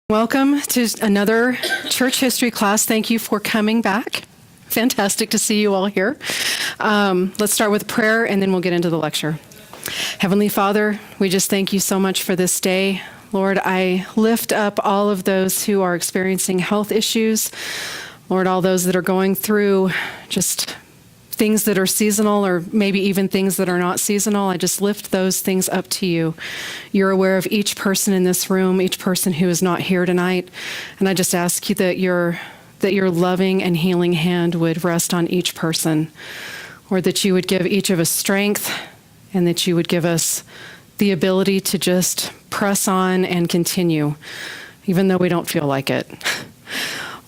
Welcome to another church history class. Thank you for coming back. Fantastic to see you all here. Let's start with prayer and then we'll get into the lecture. Heavenly Father, we just thank you so much for this day. Lord, I lift up all of those who are experiencing health issues. Lord, all those that are going through just things that are seasonal or maybe even things that are not seasonal. I just lift those things up to you. You're aware of each person in this room, each person who is not here tonight. And I just ask you that your loving and healing hand would rest on each person, or that you would give each of us strength and that you would give us the ability to just press on and continue, even though we don't feel like it.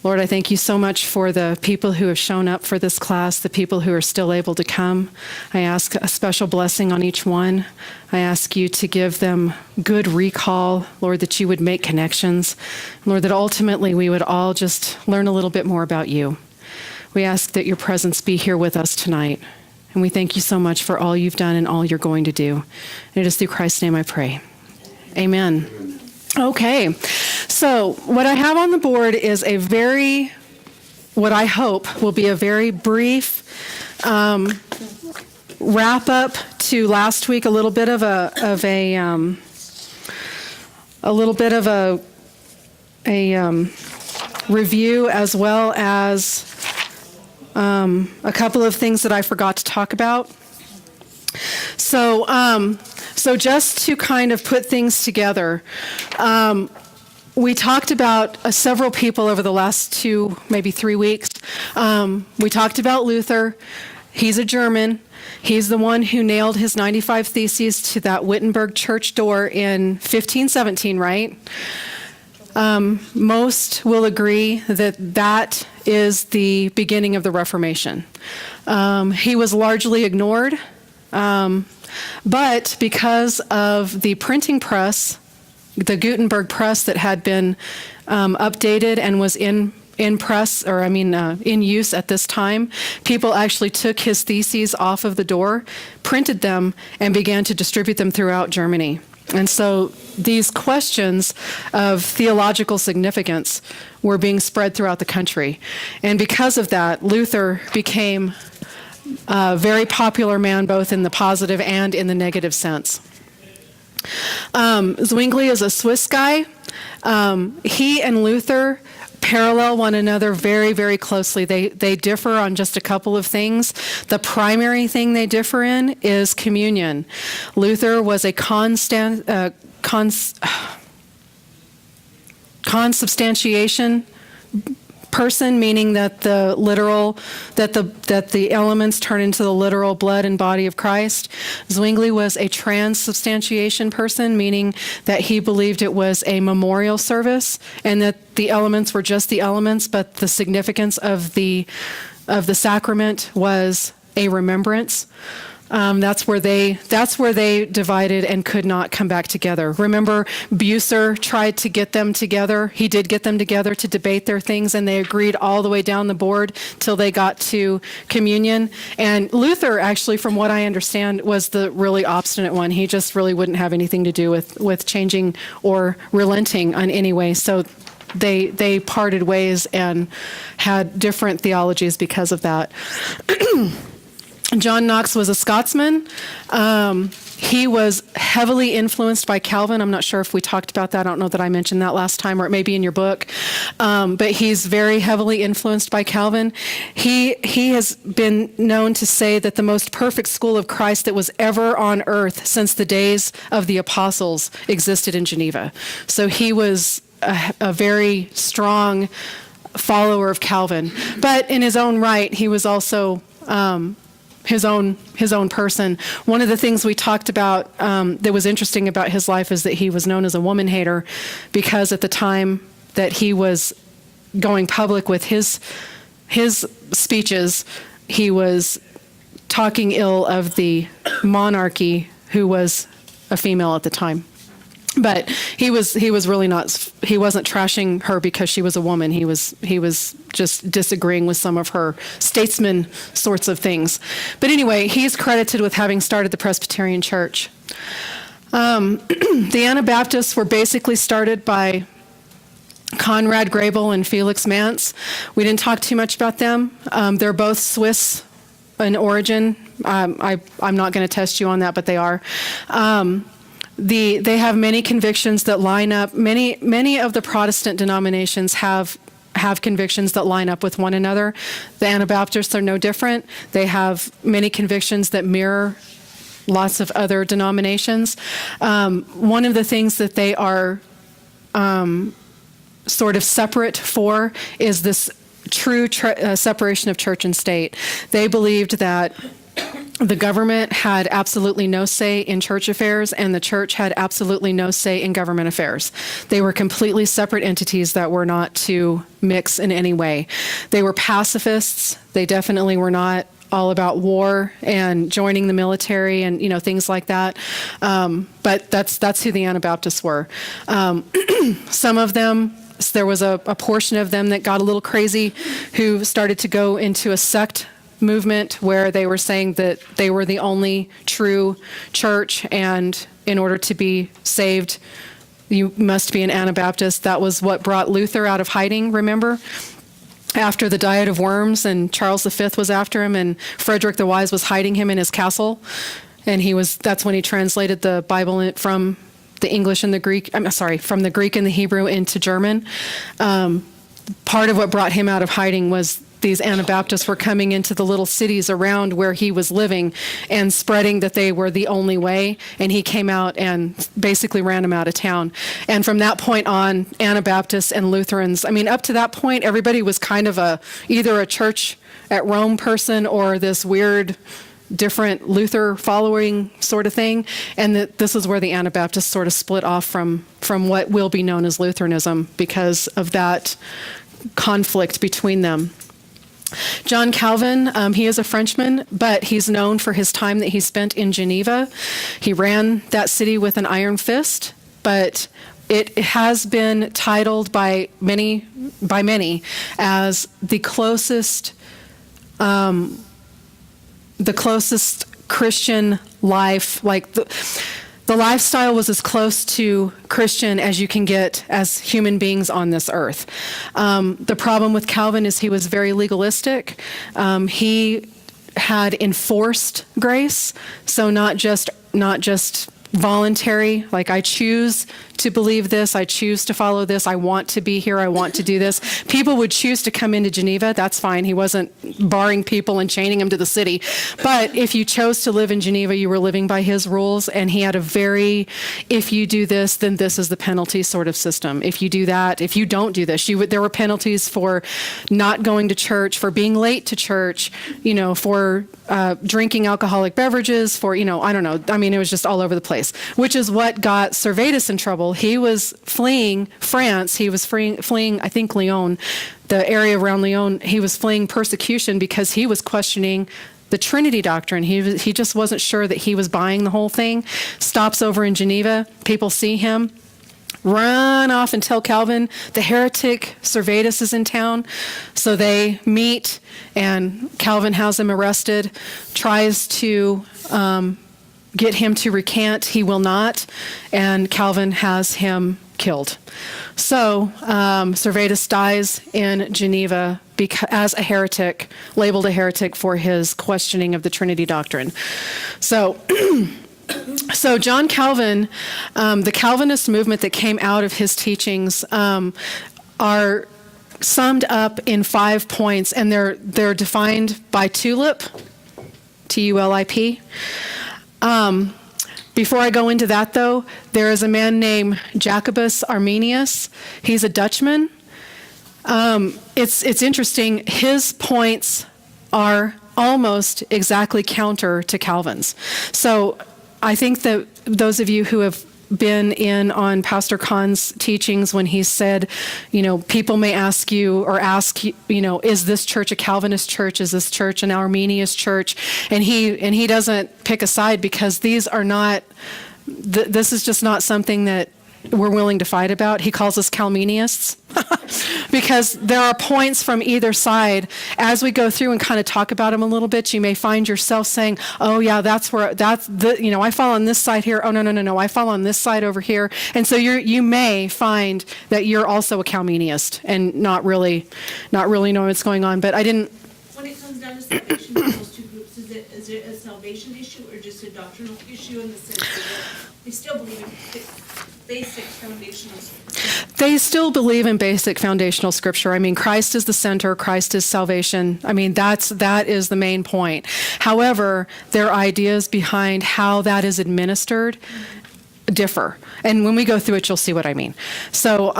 Lord, I thank you so much for the people who have shown up for this class, the people who are still able to come. I ask a special blessing on each one. I ask you to give them good recall, Lord, that you would make connections. Lord, that ultimately we would all just learn a little bit more about you. We ask that your presence be here with us tonight. And we thank you so much for all you've done and all you're going to do. And it is through Christ's name I pray. Amen. Okay, so what I have on the board is what I hope will be a very brief wrap up to last week, a little bit of a review, as well as a couple of things that I forgot to talk about. So just to kind of put things together, we talked about several people over the last 2, maybe 3 weeks. We talked about Luther. He's a German. He's the one who nailed his 95 Theses to that Wittenberg church door in 1517, right? Most will agree that that is the beginning of the Reformation. He was largely ignored. But because of the printing press, the Gutenberg press that had been updated and was in use at this time, people actually took his theses off of the door, printed them, and began to distribute them throughout Germany. And so these questions of theological significance were being spread throughout the country. And because of that, Luther became a very popular man, both in the positive and in the negative sense. Zwingli is a Swiss guy. He and Luther parallel one another very, very closely. They differ on just a couple of things. The primary thing they differ in is communion. Luther was a consubstantiation person, meaning that the elements turn into the literal blood and body of Christ. Zwingli was a transubstantiation person, meaning that he believed it was a memorial service and that the elements were just the elements, but the significance of the sacrament was a remembrance. That's where they divided and could not come back together. Remember, Bucer tried to get them together. He did get them together to debate their things, and they agreed all the way down the board till they got to communion. And Luther, actually, from what I understand, was the really obstinate one. He just really wouldn't have anything to do with changing or relenting on any way. So they parted ways and had different theologies because of that. John Knox was a Scotsman. He was heavily influenced by Calvin. I'm not sure if we talked about that. I don't know that I mentioned that last time, or it may be in your book. But he's very heavily influenced by Calvin. He has been known to say that the most perfect school of Christ that was ever on earth since the days of the apostles existed in Geneva. So he was a very strong follower of Calvin. But in his own right, he was also his own person. One of the things we talked about that was interesting about his life is that he was known as a woman hater, because at the time that he was going public with his speeches, he was talking ill of the monarchy, who was a female at the time. But he was really not. He wasn't trashing her because she was a woman. He was just disagreeing with some of her statesman sorts of things. But anyway, he's credited with having started the Presbyterian Church. The Anabaptists were basically started by Conrad Grebel and Felix Mantz. We didn't talk too much about them. They're both Swiss in origin. I'm not going to test you on that, but they are. They have many convictions that line up. Many of the Protestant denominations have convictions that line up with one another. The Anabaptists are no different. They have many convictions that mirror lots of other denominations. One of the things that they are sort of separate for is this true separation of church and state. They believed that the government had absolutely no say in church affairs, and the church had absolutely no say in government affairs. They were completely separate entities that were not to mix in any way. They were pacifists. They definitely were not all about war and joining the military and things like that. But that's who the Anabaptists were. Some of them, there was a portion of them that got a little crazy, who started to go into a sect movement where they were saying that they were the only true church, and in order to be saved, you must be an Anabaptist. That was what brought Luther out of hiding, remember? After the Diet of Worms, and Charles V was after him, and Frederick the Wise was hiding him in his castle, and that's when he translated the Bible from the English and the Greek, from the Greek and the Hebrew into German. Part of what brought him out of hiding was these Anabaptists were coming into the little cities around where he was living and spreading that they were the only way, and he came out and basically ran them out of town. And from that point on, Anabaptists and Lutherans, up to that point, everybody was kind of either a church at Rome person or this weird different Luther following sort of thing, and this is where the Anabaptists sort of split off from what will be known as Lutheranism because of that conflict between them. John Calvin, he is a Frenchman, but he's known for his time that he spent in Geneva. He ran that city with an iron fist, but it has been titled by many as the closest Christian life, like the lifestyle was as close to Christian as you can get as human beings on this earth. The problem with Calvin is he was very legalistic. He had enforced grace, so not just voluntary, like I choose to believe this, I choose to follow this, I want to be here, I want to do this. People would choose to come into Geneva, that's fine. He wasn't barring people and chaining them to the city. But if you chose to live in Geneva, you were living by his rules, and he had a very, if you do this, then this is the penalty sort of system. If you do that, if you don't do this, there were penalties for not going to church, for being late to church, for drinking alcoholic beverages, for, I don't know. It was just all over the place, which is what got Servetus in trouble. He was fleeing France. He was fleeing, I think, Lyon, the area around Lyon. He was fleeing persecution because he was questioning the Trinity doctrine. He just wasn't sure that he was buying the whole thing. Stops over in Geneva. People see him, run off and tell Calvin the heretic Servetus is in town. So they meet, and Calvin has him arrested, tries to get him to recant. He will not, and Calvin has him killed. So Servetus dies in Geneva as a heretic, labeled a heretic for his questioning of the Trinity doctrine. So John Calvin, the Calvinist movement that came out of his teachings are summed up in 5 points, and they're defined by TULIP, T-U-L-I-P. Before I go into that, though, there is a man named Jacobus Arminius. He's a Dutchman. It's interesting. His points are almost exactly counter to Calvin's. So I think that those of you who have been in on Pastor Kahn's teachings when he said, people may ask you, is this church a Calvinist church? Is this church an Arminius church? And he doesn't pick a side, because these are not, this is just not something that we're willing to fight about. He calls us Calminists because there are points from either side. As we go through and kind of talk about them a little bit, you may find yourself saying, oh yeah, I fall on this side here. Oh no, I fall on this side over here. And so you may find that you're also a Calminiist and not really know what's going on. But I didn't. When it comes down to salvation for those two groups, is it a salvation issue or just a doctrinal issue in the sense that they still believe in basic foundational scripture? They still believe in basic foundational scripture. I mean, Christ is the center. Christ is salvation. I mean, that is the main point. However, their ideas behind how that is administered differ. And when we go through it, you'll see what I mean. So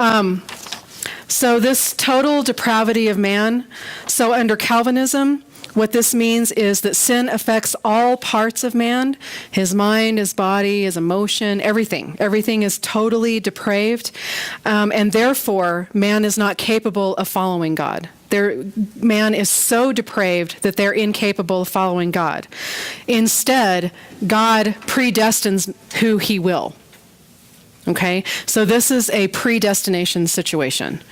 this total depravity of man, so under Calvinism, what this means is that sin affects all parts of man, his mind, his body, his emotion, everything. Everything is totally depraved, and therefore man is not capable of following God. Man is so depraved that they're incapable of following God. Instead, God predestines who he will. Okay, so this is a predestination situation.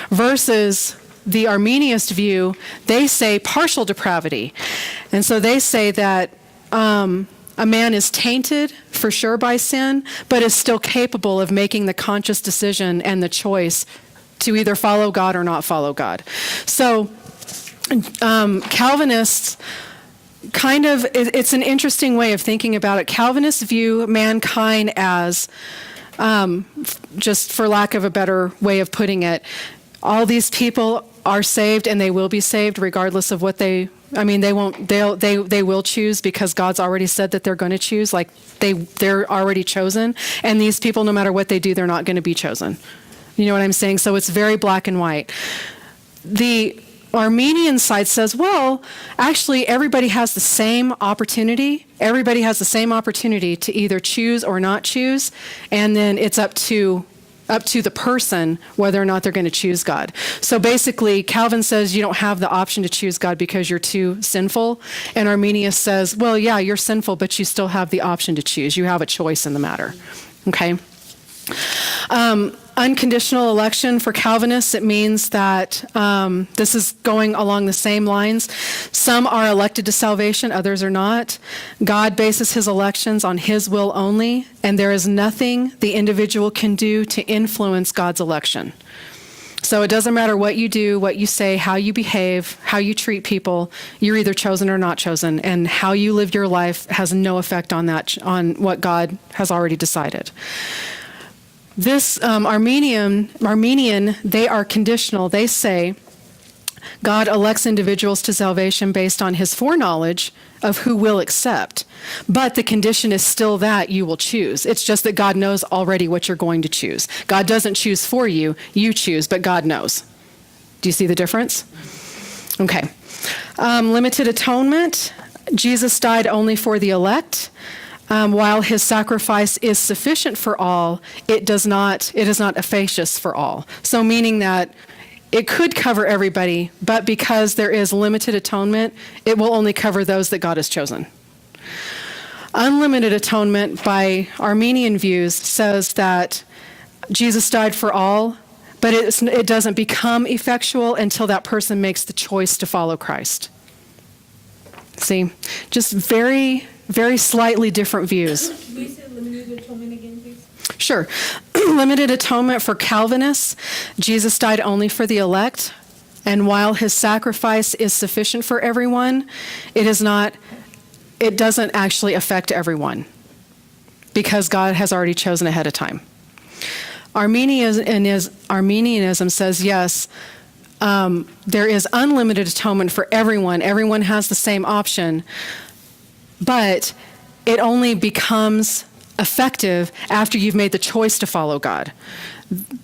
Versus the Arminianist view, they say partial depravity. And so they say that a man is tainted for sure by sin, but is still capable of making the conscious decision and the choice to either follow God or not follow God. So Calvinists kind of, it's an interesting way of thinking about it. Calvinists view mankind as, just for lack of a better way of putting it, all these people are saved and they will be saved regardless of what they will choose because God's already said that they're going to choose, like they're already chosen. And these people, no matter what they do, they're not going to be chosen. You know what I'm saying? So it's very black and white. The Armenian side says, well, actually everybody has the same opportunity. Everybody has the same opportunity to either choose or not choose. And then it's up to the person whether or not they're going to choose God. So basically, Calvin says you don't have the option to choose God because you're too sinful. And Arminius says, well, yeah, you're sinful, but you still have the option to choose. You have a choice in the matter. Okay? Unconditional election for Calvinists, it means that this is going along the same lines. Some are elected to salvation, others are not. God bases his elections on his will only, and there is nothing the individual can do to influence God's election. So it doesn't matter what you do, what you say, how you behave, how you treat people, you're either chosen or not chosen, and how you live your life has no effect on that, on what God has already decided. This Armenian, they are conditional. They say God elects individuals to salvation based on his foreknowledge of who will accept. But the condition is still that you will choose. It's just that God knows already what you're going to choose. God doesn't choose for you, you choose, but God knows. Do you see the difference? Okay. Limited atonement. Jesus died only for the elect. While his sacrifice is sufficient for all, it is not efficacious for all. So meaning that it could cover everybody, but because there is limited atonement, it will only cover those that God has chosen. Unlimited atonement by Armenian views says that Jesus died for all, but it doesn't become effectual until that person makes the choice to follow Christ. See, just very, very slightly different views. Can we say limited atonement again, please? Sure. Limited atonement for Calvinists, Jesus died only for the elect, and while his sacrifice is sufficient for everyone, it doesn't actually affect everyone because God has already chosen ahead of time. Arminianism says, yes, there is unlimited atonement for everyone. Everyone has the same option, but it only becomes effective after you've made the choice to follow God.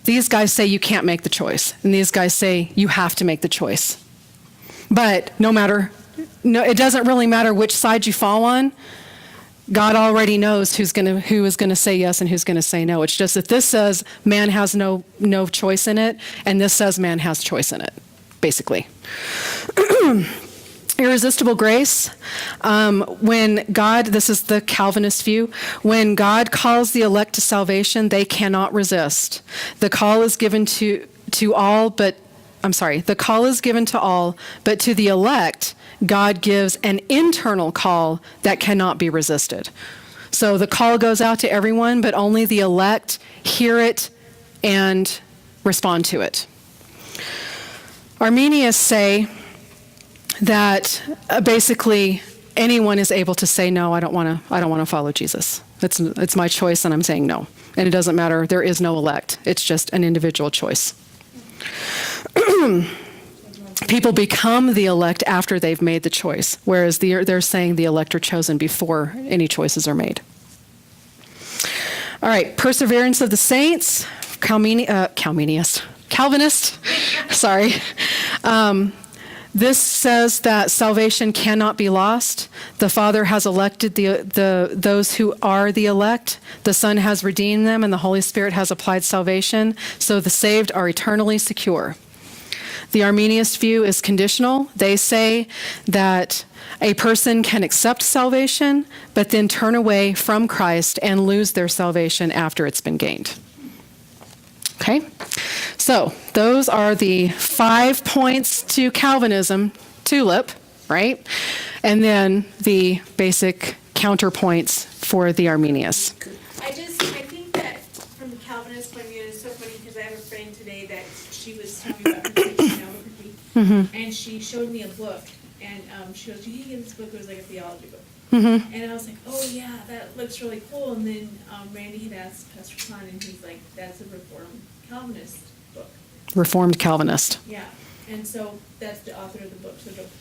These guys say you can't make the choice, and these guys say you have to make the choice. But it doesn't really matter which side you fall on. God already knows who is going to say yes and who's going to say no. It's just that this says man has no choice in it, and this says man has choice in it, basically. Irresistible grace, when God, this is the Calvinist view, when God calls the elect to salvation, they cannot resist. The call is given to all, but, the call is given to all, but to the elect, God gives an internal call that cannot be resisted. So the call goes out to everyone, but only the elect hear it and respond to it. Arminians say that basically anyone is able to say no. I don't want to follow Jesus. It's my choice, and I'm saying no. And it doesn't matter. There is no elect. It's just an individual choice. People become the elect after they've made the choice, whereas they're saying the elect are chosen before any choices are made. All right, perseverance of the saints, Calvinist. Sorry. This says that salvation cannot be lost. The Father has elected those who are the elect. The Son has redeemed them, and the Holy Spirit has applied salvation. So the saved are eternally secure. The Arminian view is conditional. They say that a person can accept salvation, but then turn away from Christ and lose their salvation after it's been gained. Okay, so those are the 5 points to Calvinism, TULIP, right? And then the basic counterpoints for the Arminians. I think that from the Calvinist point of view, it's so funny because I have a friend today that she was telling me about her teaching Albuquerque, and she showed me a book, and she goes, "You can get this book." It was like a theology book. And I was like, "Oh yeah, that looks really cool." And then Randy had asked Pastor Khan, and he's like, "That's a Reformed Calvinist book." Reformed Calvinist. Yeah, and so that's the author of the book. So dope.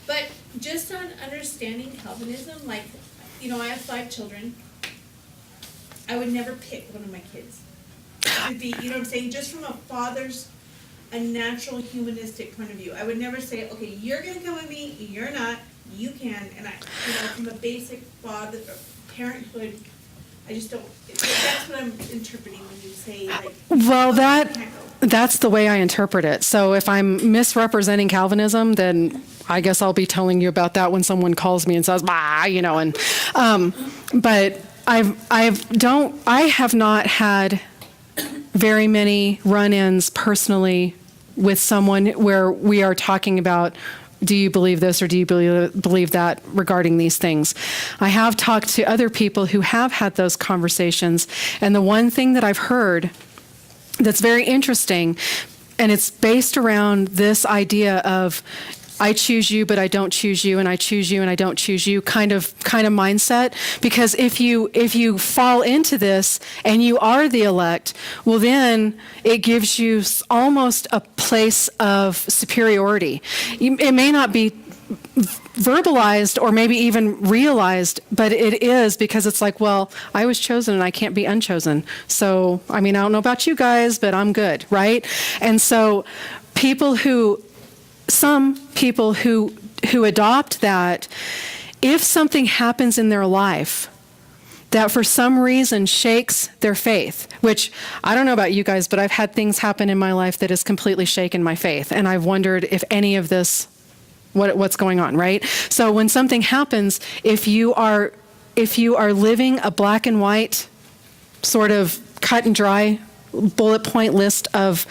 But just on understanding Calvinism, like, I have 5 children. I would never pick one of my kids to be, what I'm saying? Just from a natural humanistic point of view. I would never say, okay, you're going to come with me, you're not, you can. And from a basic parenthood, I just don't, that's what I'm interpreting when you say, like, well, that's the way I interpret it. So if I'm misrepresenting Calvinism, then I guess I'll be telling you about that when someone calls me and says, bah, but I have not had very many run-ins personally with someone where we are talking about, do you believe this or do you believe that regarding these things? I have talked to other people who have had those conversations, and the one thing that I've heard that's very interesting, and it's based around this idea of I choose you, but I don't choose you, and I choose you, and I don't choose you kind of mindset. Because if you fall into this and you are the elect, well, then it gives you almost a place of superiority. It may not be verbalized or maybe even realized, but it is, because it's like, well, I was chosen and I can't be unchosen. So, I don't know about you guys, but I'm good, right? And so some people who adopt that, if something happens in their life that for some reason shakes their faith, which I don't know about you guys, but I've had things happen in my life that has completely shaken my faith, and I've wondered if any of this, what's going on, right? So when something happens, if you are living a black and white sort of cut and dry bullet point list of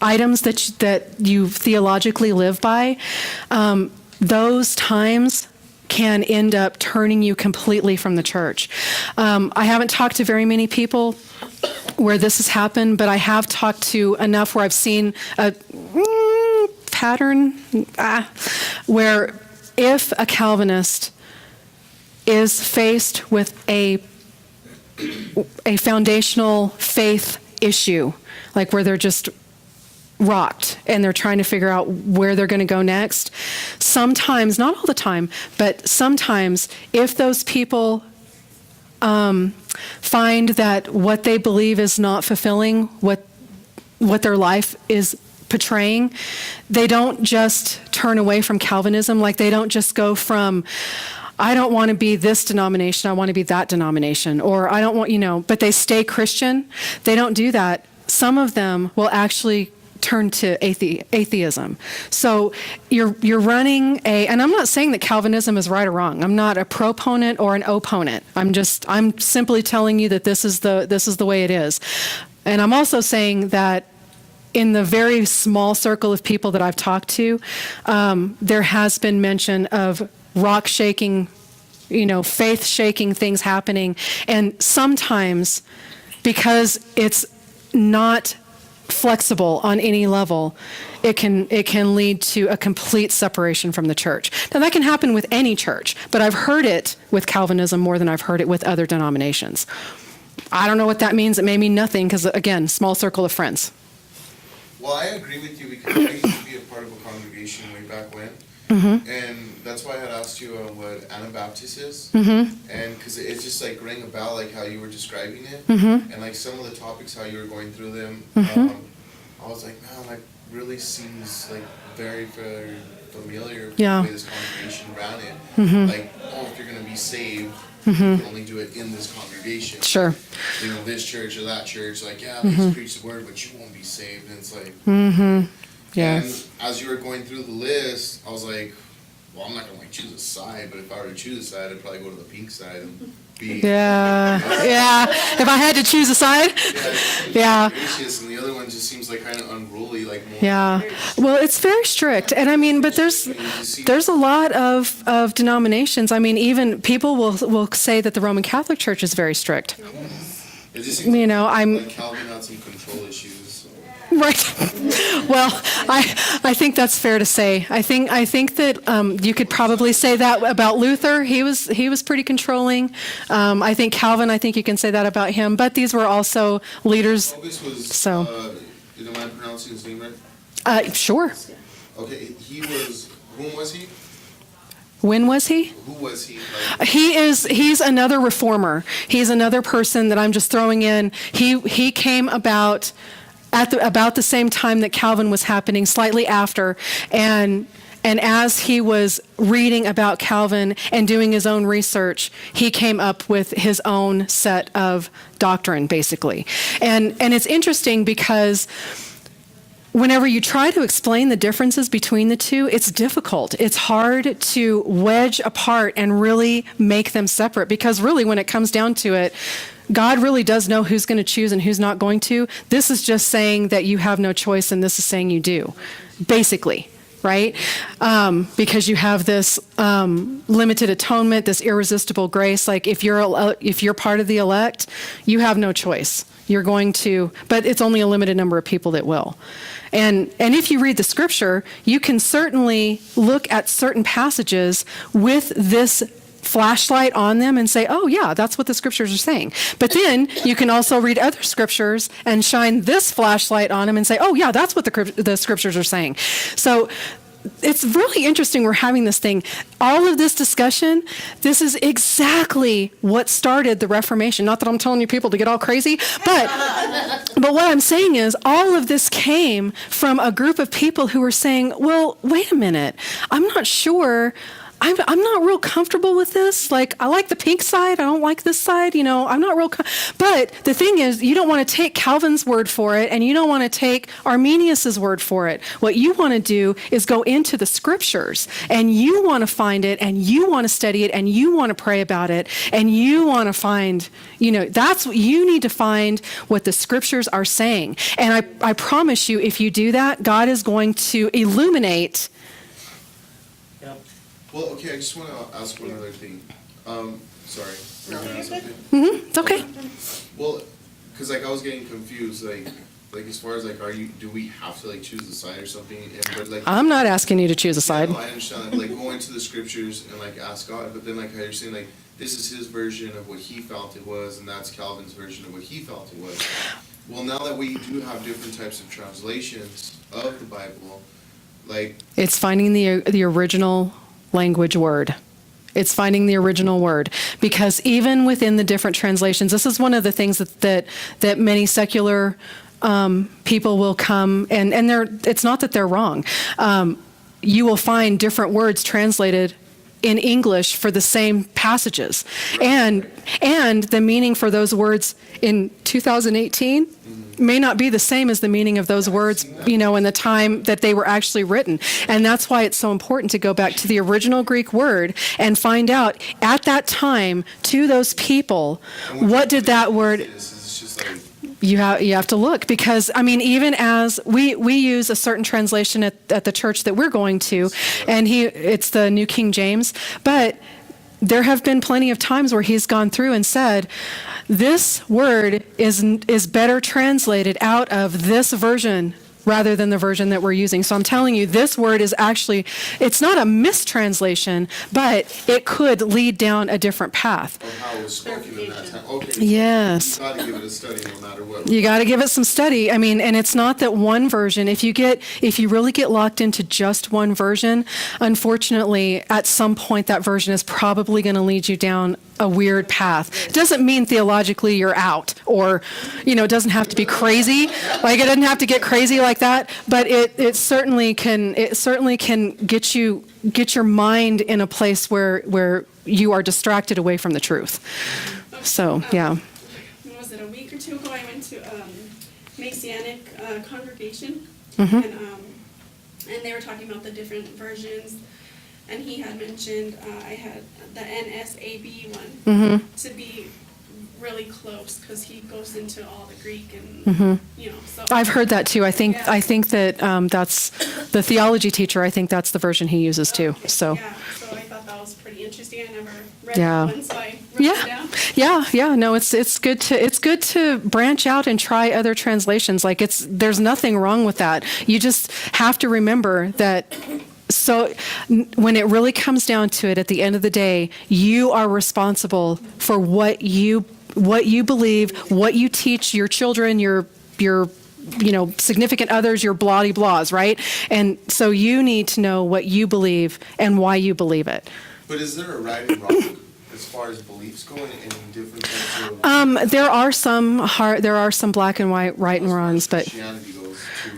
items that you theologically live by, those times can end up turning you completely from the church. I haven't talked to very many people where this has happened, but I have talked to enough where I've seen a pattern where if a Calvinist is faced with a foundational faith issue, like where they're just rocked and they're trying to figure out where they're going to go next, sometimes, not all the time, but sometimes if those people find that what they believe is not fulfilling what their life is portraying, they don't just turn away from Calvinism. Like, they don't just go from, I don't want to be this denomination, I want to be that denomination, or I don't want, but they stay Christian. They don't do that. Some of them will actually turn to atheism. So you're running and I'm not saying that Calvinism is right or wrong. I'm not a proponent or an opponent. I'm simply telling you that this is the way it is. And I'm also saying that in the very small circle of people that I've talked to, there has been mention of rock shaking, faith shaking things happening. And sometimes, because it's not flexible on any level, it can lead to a complete separation from the church. Now that can happen with any church, but I've heard it with Calvinism more than I've heard it with other denominations. I don't know what that means. It may mean nothing because, again, small circle of friends. Well, I agree with you because I used to be a part of a congregation way back when. Mm-hmm. And that's why I had asked you what Anabaptist is. Mm-hmm. And because it just like rang a bell, like how you were describing it. Mm-hmm. And like some of the topics, how you were going through them. Mm-hmm. I was like, man, like really seems like very, very familiar with Yeah. the way this congregation ran it. Mm-hmm. Like, if you're going to be saved, Mm-hmm. you can only do it in this congregation. Sure. This church or that church, like, yeah, Mm-hmm. let's preach the word, but you won't be saved. And it's like, Mm-hmm. Yeah. and as you were going through the list, I was like, well, I'm not gonna like choose a side, but if I were to choose a side, I'd probably go to the pink side and be Yeah. If I had to choose a side. Yeah. gracious, and the other one just seems like kind of unruly, like more. Yeah. Well, it's very strict. And I mean, but there's a lot of denominations. I mean, even people will say that the Roman Catholic Church is very strict. It just seems I'm like Calvin had some control issues. right. Well, I think that's fair to say. I think that you could probably say that about Luther. He was pretty controlling. I think Calvin. I think you can say that about him. But these were also leaders. Clovis was. So. Am I pronouncing his name right? Sure. Okay, he was. Whom was he? When was he? Who was he? Like, He's another reformer. He's another person that I'm just throwing in. He came about at about the same time that Calvin was happening, slightly after, and as he was reading about Calvin and doing his own research, he came up with his own set of doctrine, basically. And it's interesting because whenever you try to explain the differences between the two, it's difficult. It's hard to wedge apart and really make them separate, because really when it comes down to it, God really does know who's going to choose and who's not going to. This is just saying that you have no choice, and this is saying you do, basically, right? Because you have this limited atonement, this irresistible grace. Like if you're part of the elect, you have no choice. You're going to, but it's only a limited number of people that will. And if you read the scripture, you can certainly look at certain passages with this flashlight on them and say, oh yeah, that's what the scriptures are saying. But then you can also read other scriptures and shine this flashlight on them and say, oh yeah, that's what the scriptures are saying. So it's really interesting we're having this thing. All of this discussion, this is exactly what started the Reformation. Not that I'm telling you people to get all crazy, but what I'm saying is all of this came from a group of people who were saying, well, wait a minute, I'm not sure. I'm not real comfortable with this. Like, I like the pink side. I don't like this side. I'm not real. But the thing is, you don't want to take Calvin's word for it, and you don't want to take Arminius's word for it. What you want to do is go into the scriptures, and you want to find it, and you want to study it, and you want to pray about it, and you want to find, that's what you need to find, what the scriptures are saying. And I promise you, if you do that, God is going to illuminate. well, okay, I just want to ask one other thing. Sorry. Were you gonna ask something? Mm-hmm, it's okay. Well, because I was getting confused, like as far as do we have to choose a side or something? But I'm not asking you to choose a side. no, I understand that. Go into the scriptures and ask God, but then how you're saying this is his version of what he felt it was, and that's Calvin's version of what he felt it was. Well, now that we do have different types of translations of the Bible, It's finding the original language word. It's finding the original word, because even within the different translations, this is one of the things that many secular people will come and it's not that they're wrong. You will find different words translated in English for the same passages. And the meaning for those words in 2018 may not be the same as the meaning of those words, in the time that they were actually written. And that's why it's so important to go back to the original Greek word and find out at that time to those people, what did that word... It's just like, You have to look, because even as we use a certain translation at the church that we're going to, and it's the New King James, but there have been plenty of times where he's gone through and said, this word is better translated out of this version rather than the version that we're using. So I'm telling you, this word is actually, it's not a mistranslation, but it could lead down a different path. of how it was spoken in that time. Okay. So Yes. you gotta give it a study no matter what. You got to give it some study. And it's not that one version, if you really get locked into just one version, unfortunately, at some point that version is probably going to lead you down a weird path. It doesn't mean theologically you're out, or, it doesn't have to be crazy. Like, it doesn't have to get crazy like that, but it certainly can get your mind in a place where you are distracted away from the truth. So, yeah. What was it, a week or two ago, I went to Messianic congregation, and they were talking about the different versions, and he had mentioned I had the NSAB one to be really close, because he goes into all the Greek and so I've heard that too. I think that that's the theology teacher. I think that's the version he uses too. Okay, So. yeah, so I thought that was pretty interesting. I never read Yeah. that one, so I wrote it down. Yeah. No, it's good to branch out and try other translations. Like, there's nothing wrong with that. You just have to remember that. So when it really comes down to it, at the end of the day, you are responsible for what you believe, what you teach your children, your significant others, your blah-de-blahs, right? And so you need to know what you believe and why you believe it. But is there a right and wrong as far as beliefs go in different types of... There are some black and white, right and wrongs, but Christianity goes to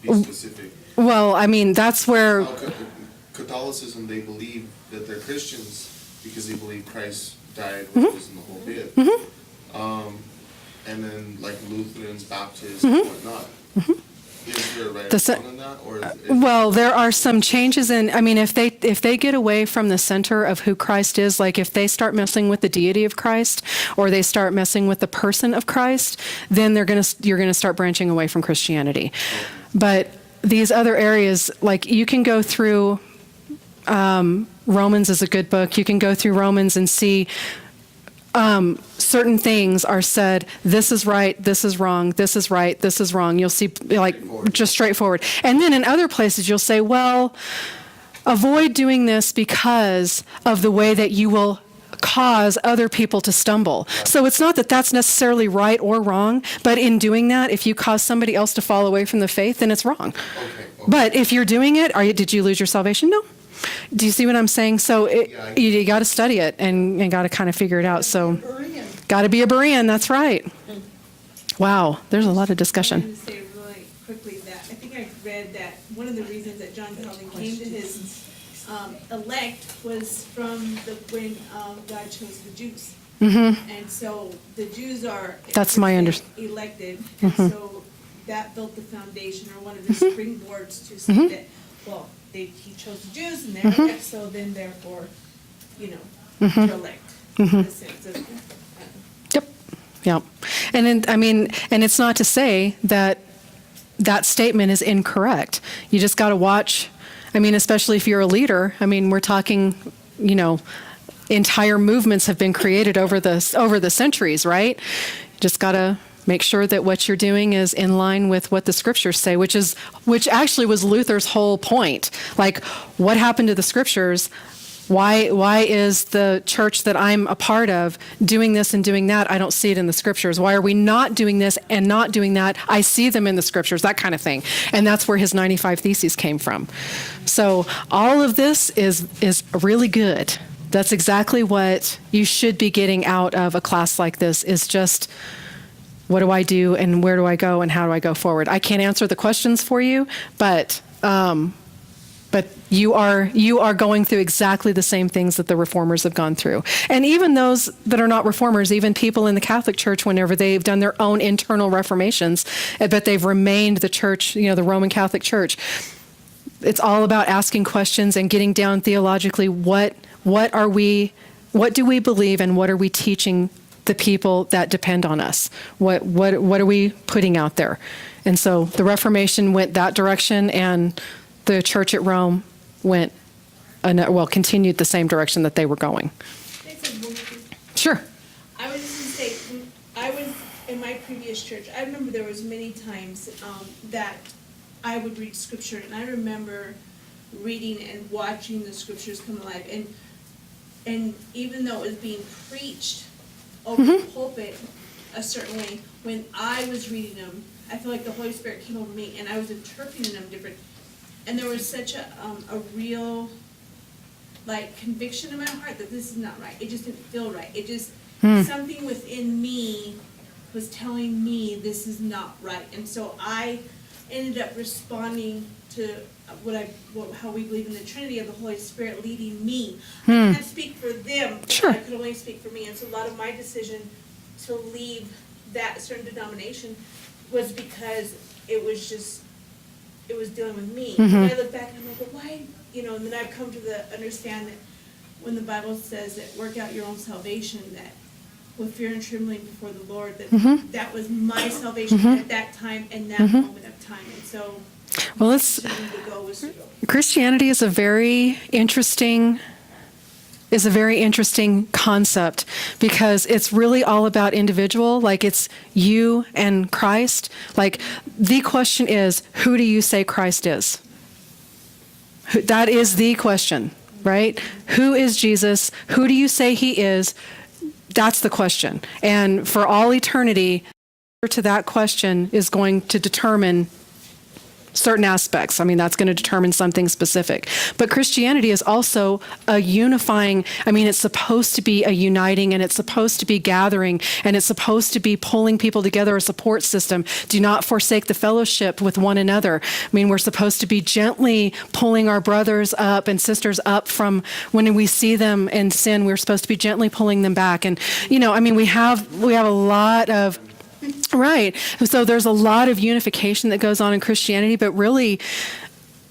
be specific. well, that's where How Catholicism, they believe that they're Christians because they believe Christ died, rose, and the whole bit. And then like Lutherans, Baptists, and whatnot. Is there a right The or wrong in that? Or well, there are some changes in, if they get away from the center of who Christ is, like if they start messing with the deity of Christ, or they start messing with the person of Christ, then you're gonna start branching away from Christianity. But these other areas, like you can go through, Romans is a good book. You can go through Romans and see certain things are said, this is right, this is wrong, this is right, this is wrong. You'll see, like, just straightforward. And then in other places you'll say, well, avoid doing this because of the way that you will cause other people to stumble. So it's not that that's necessarily right or wrong, but in doing that, if you cause somebody else to fall away from the faith, then it's wrong. Okay. But if you're doing it, did you lose your salvation? No. Do you see what I'm saying? So you got to study it and got to kind of figure it out. So got to be a Berean. That's right. Wow. There's a lot of I discussion. wanted to say really quickly that I think I read that one of the reasons that John Calvin came to his elect was from when God chose the Jews. And so the Jews are That's my elected, and so that built the foundation, or one of the springboards to say that, well, he chose the Jews and they're elect, so then therefore, you're elect. In the sense of, Yep. And then, and it's not to say that that statement is incorrect. You just got to watch. Especially if you're a leader. We're talking, entire movements have been created over the centuries, right? Just got to make sure that what you're doing is in line with what the scriptures say, which actually was Luther's whole point. Like, what happened to the scriptures? Why is the church that I'm a part of doing this and doing that? I don't see it in the scriptures. Why are we not doing this and not doing that? I see them in the scriptures, that kind of thing. And that's where his 95 Theses came from. So all of this is really good. That's exactly what you should be getting out of a class like this, is just, what do I do and where do I go and how do I go forward? I can't answer the questions for you, but But you are going through exactly the same things that the reformers have gone through. And even those that are not reformers, even people in the Catholic Church, whenever they've done their own internal reformations, but they've remained the church, the Roman Catholic Church, it's all about asking questions and getting down theologically, what do we believe and what are we teaching the people that depend on us? What are we putting out there? And so the Reformation went that direction, and the church at Rome continued the same direction that they were going. Sure. I was just going to say, when I was in my previous church, I remember there was many times that I would read scripture, and I remember reading and watching the scriptures come alive. And even though it was being preached over the pulpit a certain way, when I was reading them, I feel like the Holy Spirit came over me, and I was interpreting them different. And there was such a real, conviction in my heart that this is not right. It just didn't feel right. It just, something within me was telling me this is not right. And so I ended up responding to how we believe in the Trinity of the Holy Spirit leading me. I can't speak for them, but Sure. I could only speak for me. And so a lot of my decision to leave that certain denomination was because it was dealing with me. And I look back and I'm like, well, why? And then I've come to understand that when the Bible says that work out your own salvation, that with fear and trembling before the Lord, that was my salvation at that time and that moment of time. And so, Well, Christianity is a very interesting concept, because it's really all about individual. It's you and Christ. The question is, who do you say Christ is? That is the question, right? Who is Jesus? Who do you say he is? That's the question. And for all eternity, the answer to that question is going to determine certain aspects. That's going to determine something specific. But Christianity is also a unifying, it's supposed to be a uniting, and it's supposed to be gathering, and it's supposed to be pulling people together, a support system. Do not forsake the fellowship with one another. We're supposed to be gently pulling our brothers up and sisters up from when we see them in sin. We're supposed to be gently pulling them back. And, we have a lot of right. So there's a lot of unification that goes on in Christianity, but really,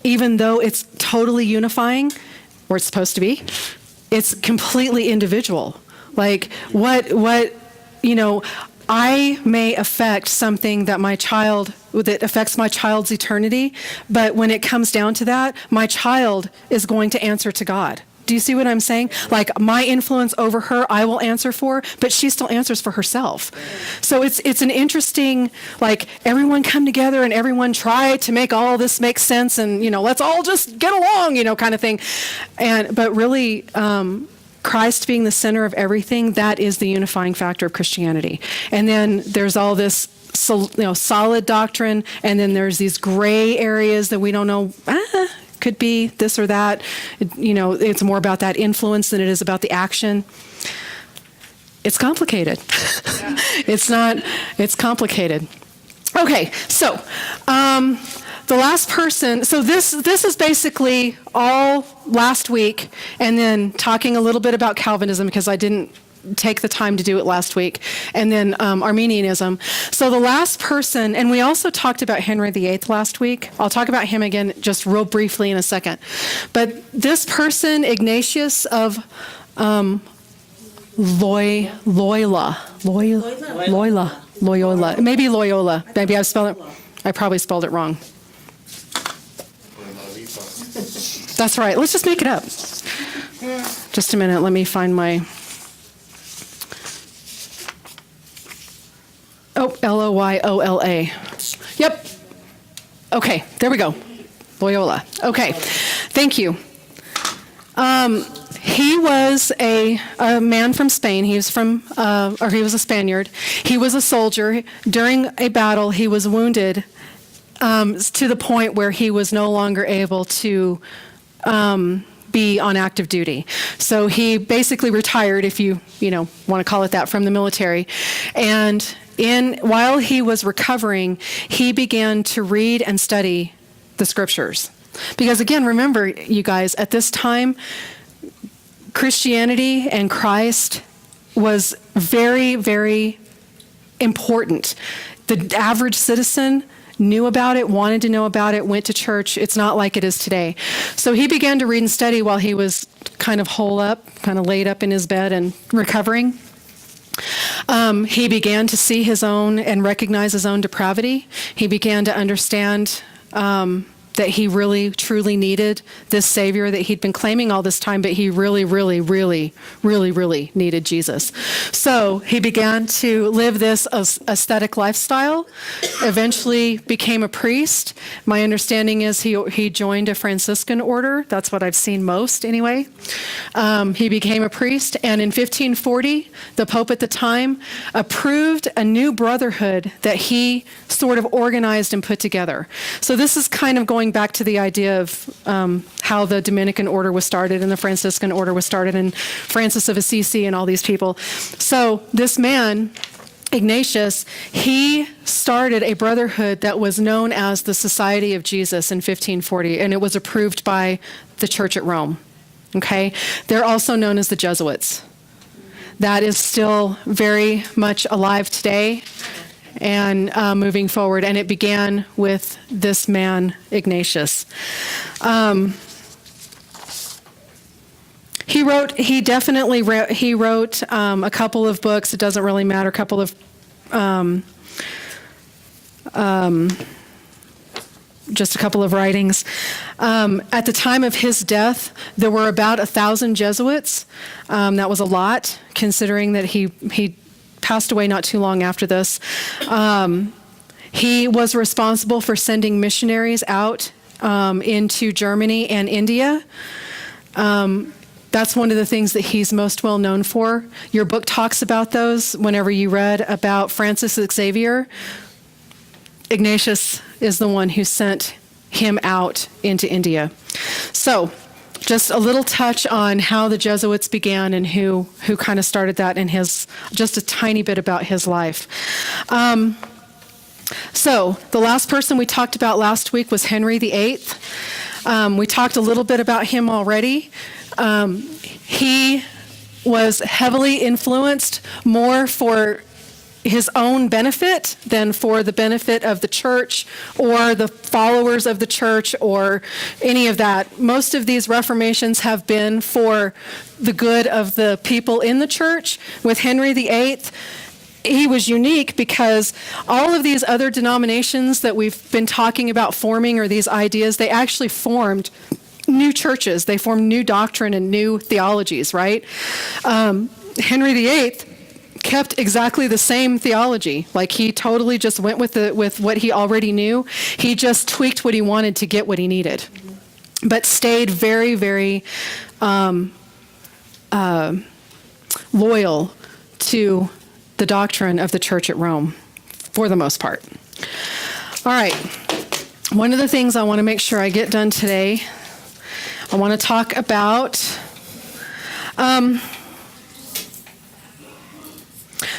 even though it's totally unifying, or it's supposed to be, it's completely individual. I may affect something that affects my child's eternity, but when it comes down to that, my child is going to answer to God. Do you see what I'm saying? My influence over her, I will answer for, but she still answers for herself. So it's an interesting, everyone come together and everyone try to make all this make sense, and, let's all just get along, kind of thing. But really, Christ being the center of everything, that is the unifying factor of Christianity. And then there's all this solid doctrine, and then there's these gray areas that we don't know, could be this or that. It's more about that influence than it is about the action. It's complicated. It's complicated. Okay, so the last person, so this is basically all last week, and then talking a little bit about Calvinism, because I didn't take the time to do it last week, and then Arminianism. So the last person, and we also talked about Henry VIII last week. I'll talk about him again just real briefly in a second. But this person, Ignatius of Loyola. Maybe Loyola. Maybe I probably spelled it wrong. That's right. Let's just make it up. Just a minute. Let me find my... Oh, Loyola. Yep. Okay, there we go. Loyola. Okay, thank you. He was a man from Spain. He was he was a Spaniard. He was a soldier. During a battle, he was wounded to the point where he was no longer able to be on active duty. So he basically retired, if you want to call it that, from the military. And while he was recovering, he began to read and study the scriptures. Because again, remember, you guys, at this time, Christianity and Christ was very, very important. The average citizen knew about it, wanted to know about it, went to church. It's not like it is today. So he began to read and study while he was kind of holed up, kind of laid up in his bed and recovering. He began to see his own and recognize his own depravity. He began to understand that he really, truly needed this Savior that he'd been claiming all this time, but he really, really, really, really, really needed Jesus. So he began to live this ascetic lifestyle, eventually became a priest. My understanding is he joined a Franciscan order. That's what I've seen most anyway. He became a priest, and in 1540, the Pope at the time approved a new brotherhood that he sort of organized and put together. So this is kind of going back to the idea of how the Dominican order was started and the Franciscan order was started and Francis of Assisi and all these people. So this man, Ignatius, he started a brotherhood that was known as the Society of Jesus in 1540, and it was approved by the church at Rome. Okay? They're also known as the Jesuits. That is still very much alive today and moving forward. And it began with this man, Ignatius. He wrote a couple of books. It doesn't really matter, a couple of just a couple of writings. At the time of his death, there were about 1,000 Jesuits. That was a lot, considering that he passed away not too long after this. He was responsible for sending missionaries out into Germany and India. That's one of the things that he's most well known for. Your book talks about those. Whenever you read about Francis Xavier, Ignatius is the one who sent him out into India. So, just a little touch on how the Jesuits began and who kind of started that, and just a tiny bit about his life. So, the last person we talked about last week was Henry VIII. We talked a little bit about him already. He was heavily influenced more for his own benefit than for the benefit of the church or the followers of the church or any of that. Most of these reformations have been for the good of the people in the church. With Henry VIII, he was unique because all of these other denominations that we've been talking about forming, or these ideas, they actually formed new churches. They formed new doctrine and new theologies, right? Henry VIII kept exactly the same theology. Like, he totally just went with what he already knew. He just tweaked what he wanted to get what he needed, but stayed very, very loyal to the doctrine of the church at Rome, for the most part. All right. One of the things I want to make sure I get done today, I want to talk about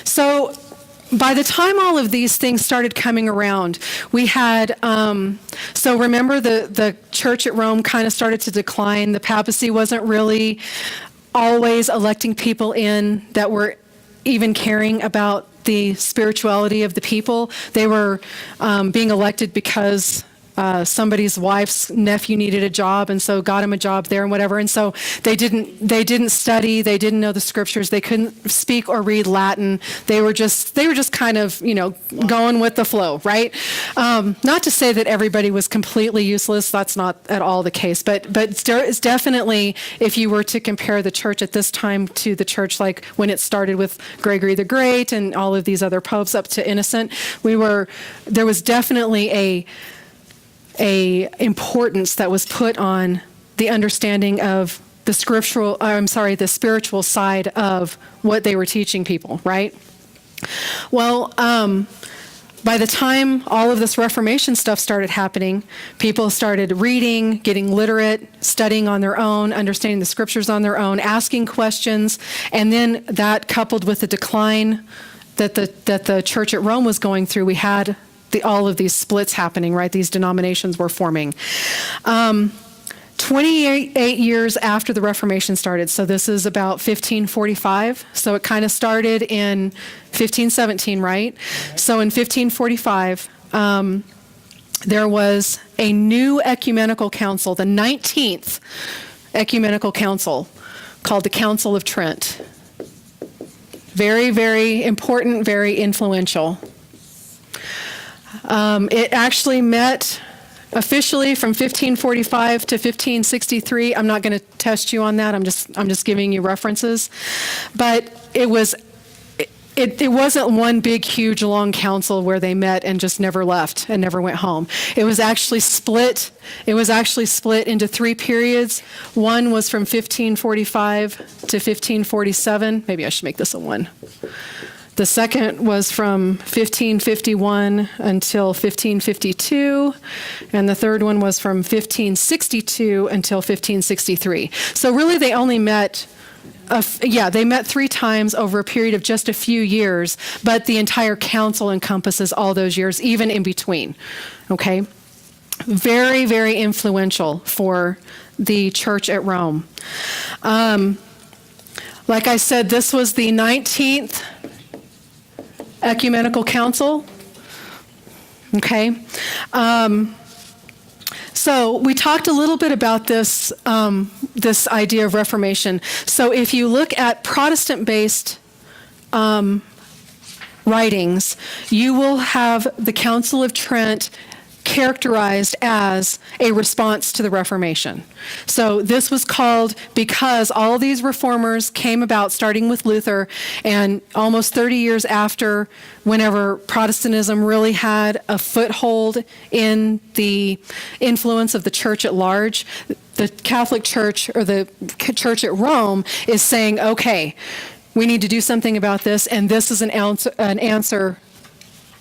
so by the time all of these things started coming around, we had, so remember the church at Rome kind of started to decline. The papacy wasn't really always electing people in that were even caring about the spirituality of the people. They were being elected because somebody's wife's nephew needed a job, and so got him a job there and whatever. And so they didn't study, they didn't know the scriptures, they couldn't speak or read Latin. They were just kind of, going with the flow, right? Not to say that everybody was completely useless. That's not at all the case. But it's definitely, if you were to compare the church at this time to the church like when it started with Gregory the Great and all of these other popes up to Innocent, there was definitely a importance that was put on the understanding of the spiritual side of what they were teaching people, right? Well, by the time all of this Reformation stuff started happening, people started reading, getting literate, studying on their own, understanding the scriptures on their own, asking questions, and then that coupled with the decline that the church at Rome was going through, we had all of these splits happening, right? These denominations were forming. 28 years after the Reformation started, so this is about 1545. So it kind of started in 1517, right? So in 1545, there was a new ecumenical council, the 19th ecumenical council, called the Council of Trent. Very, very important, very influential. It actually met officially from 1545 to 1563. I'm not going to test you on that. I'm just giving you references. But it wasn't one big, huge, long council where they met and just never left and never went home. It was actually split. It was actually split into 3 periods. One was from 1545 to 1547. Maybe I should make this a 1. The second was from 1551 until 1552, and the third one was from 1562 until 1563. So really they only met, they met 3 times over a period of just a few years, but the entire council encompasses all those years, even in between, okay? Very, very influential for the church at Rome. Like I said, this was the 19th Ecumenical Council. Okay. So we talked a little bit about this, this idea of Reformation. So if you look at Protestant-based writings, you will have the Council of Trent characterized as a response to the Reformation. So this was called because all these reformers came about starting with Luther, and almost 30 years after, whenever Protestantism really had a foothold in the influence of the church at large, the Catholic Church, or the church at Rome, is saying, okay, we need to do something about this, and this is an answer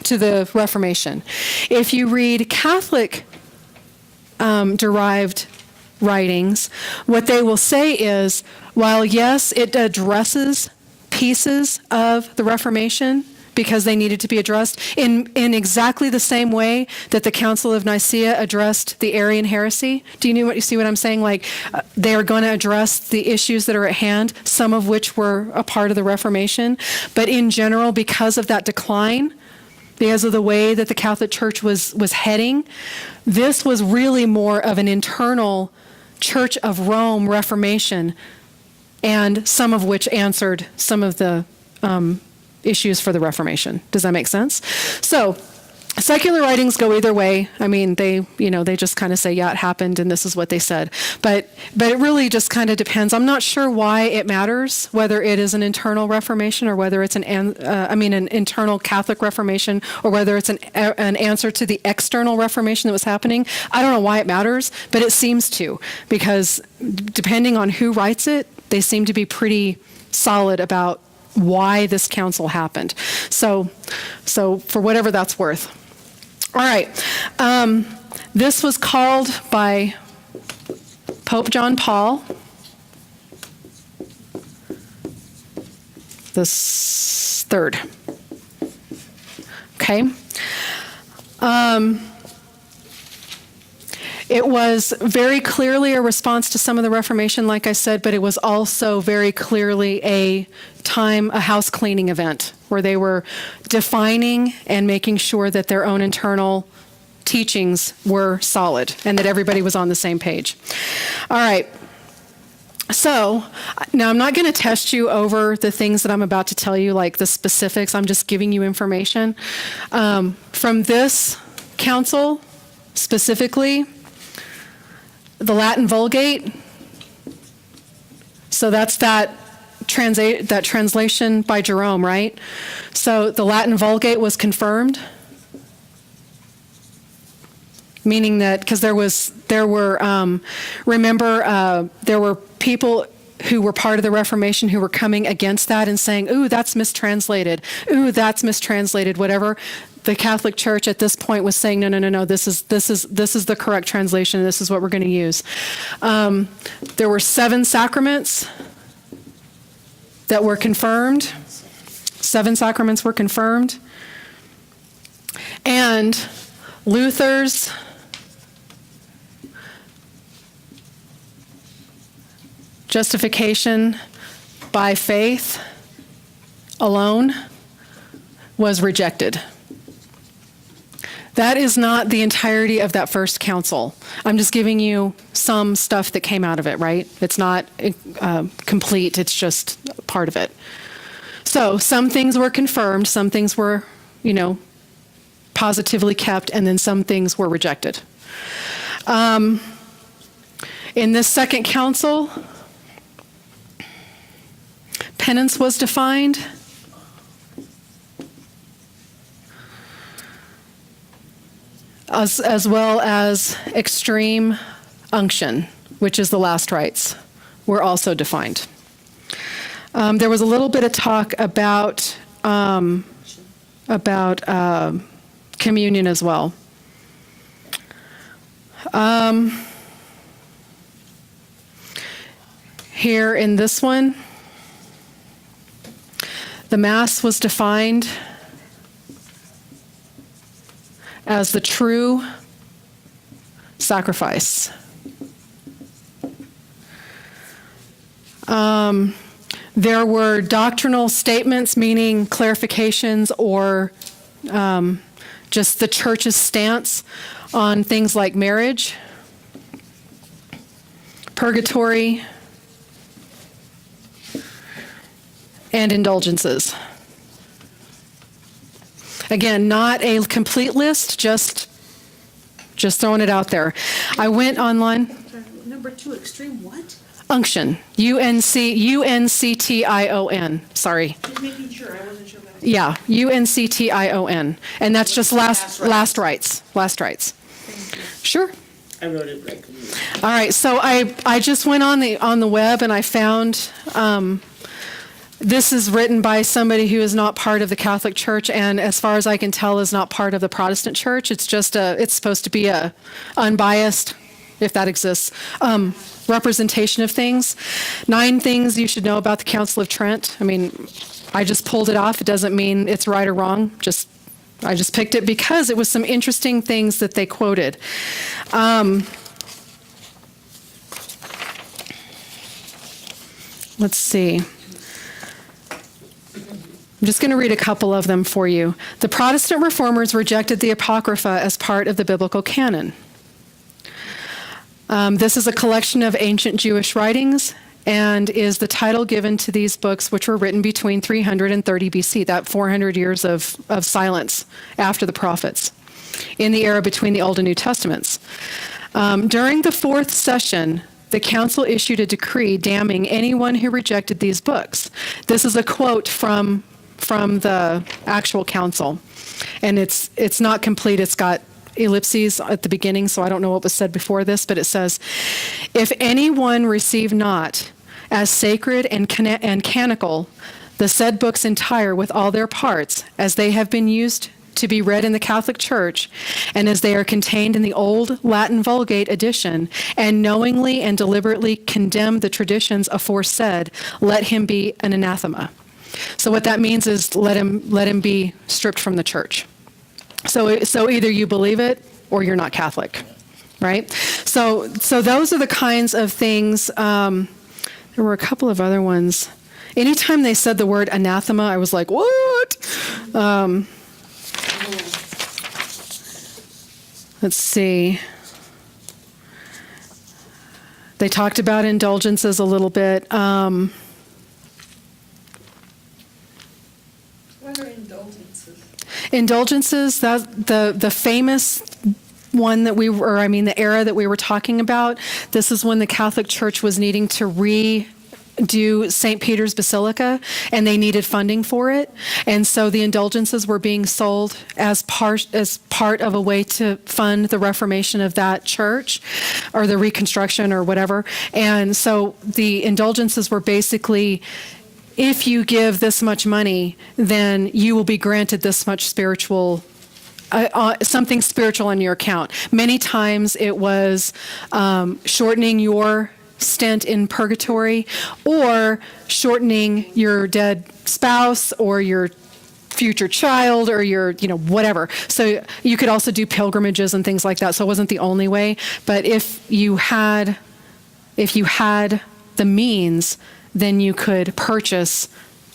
to the Reformation. If you read Catholic derived writings, what they will say is, while yes, it addresses pieces of the Reformation because they needed to be addressed in exactly the same way that the Council of Nicaea addressed the Arian heresy. Do you see what I'm saying? Like, they are going to address the issues that are at hand, some of which were a part of the Reformation. But in general, because of that decline, because of the way that the Catholic Church was heading, this was really more of an internal Church of Rome Reformation, and some of which answered some of the issues for the Reformation. Does that make sense? So secular writings go either way. I mean, they just kind of say, yeah, it happened, and this is what they said. But it really just kind of depends. I'm not sure why it matters, whether it is an internal Reformation or whether it's an internal Catholic Reformation, or whether it's an answer to the external Reformation that was happening. I don't know why it matters, but it seems to, because depending on who writes it, they seem to be pretty solid about why this council happened. So for whatever that's worth. All right. This was called by Pope John Paul the third. Okay. It was very clearly a response to some of the Reformation, like I said, but it was also very clearly a house cleaning event where they were defining and making sure that their own internal teachings were solid and that everybody was on the same page. All right. So now I'm not going to test you over the things that I'm about to tell you, like the specifics. I'm just giving you information. From this council specifically, the Latin Vulgate, so that's that translation by Jerome, right? So the Latin Vulgate was confirmed, meaning that, because there were people who were part of the Reformation who were coming against that and saying, ooh, that's mistranslated, whatever. The Catholic Church at this point was saying, no, this is the correct translation, and this is what we're going to use. There were 7 sacraments that were confirmed. 7 sacraments were confirmed. And Luther's justification by faith alone was rejected. That is not the entirety of that first council. I'm just giving you some stuff that came out of it, right? It's not complete, it's just part of it. So some things were confirmed, some things were, positively kept, and then some things were rejected. In this second council, penance was defined. As well as extreme unction, which is the last rites, were also defined. There was a little bit of talk about communion as well. Here in this one, the Mass was defined as the true sacrifice. There were doctrinal statements, meaning clarifications or just the church's stance on things like marriage, purgatory, and indulgences. Again, not a complete list, just throwing it out there. I went online. Number 2, extreme what? Unction. UNCTION. Sorry. Just making sure, I wasn't sure about it. Yeah, UNCTION. And that's just last rites. Last rites. Sure. I wrote it right. All right, so I just went on the web and I found this is written by somebody who is not part of the Catholic Church, and as far as I can tell, is not part of the Protestant Church. It's just it's supposed to be a unbiased, if that exists, representation of things. 9 things you should know about the Council of Trent. I mean, I just pulled it off. It doesn't mean it's right or wrong. I just picked it because it was some interesting things that they quoted. Let's see. I'm just going to read a couple of them for you. The Protestant reformers rejected the Apocrypha as part of the biblical canon. This is a collection of ancient Jewish writings and is the title given to these books, which were written between 300 and 30 BC, that 400 years of silence after the prophets, in the era between the Old and New Testaments. During the 4th session, the council issued a decree damning anyone who rejected these books. This is a quote from the actual council, and it's not complete. It's got ellipses at the beginning, so I don't know what was said before this, but it says, if anyone receive not as sacred and canonical the said books entire with all their parts, as they have been used to be read in the Catholic Church, and as they are contained in the old Latin Vulgate edition, and knowingly and deliberately condemn the traditions aforesaid, let him be an anathema. So what that means is let him be stripped from the church. So either you believe it or you're not Catholic, right? So those are the kinds of things. There were a couple of other ones. Anytime they said the word anathema, I was like, what? Let's see. They talked about indulgences a little bit. What are indulgences? Indulgences, the famous one that the era that we were talking about, this is when the Catholic Church was needing to redo St. Peter's Basilica, and they needed funding for it. And so the indulgences were being sold as part of a way to fund the reformation of that church, or the reconstruction or whatever. And so the indulgences were basically, if you give this much money, then you will be granted this much spiritual, something spiritual on your account. Many times it was shortening your stint in purgatory, or shortening your dead spouse or your future child or your, whatever. So you could also do pilgrimages and things like that. So it wasn't the only way. But if you had the means, then you could purchase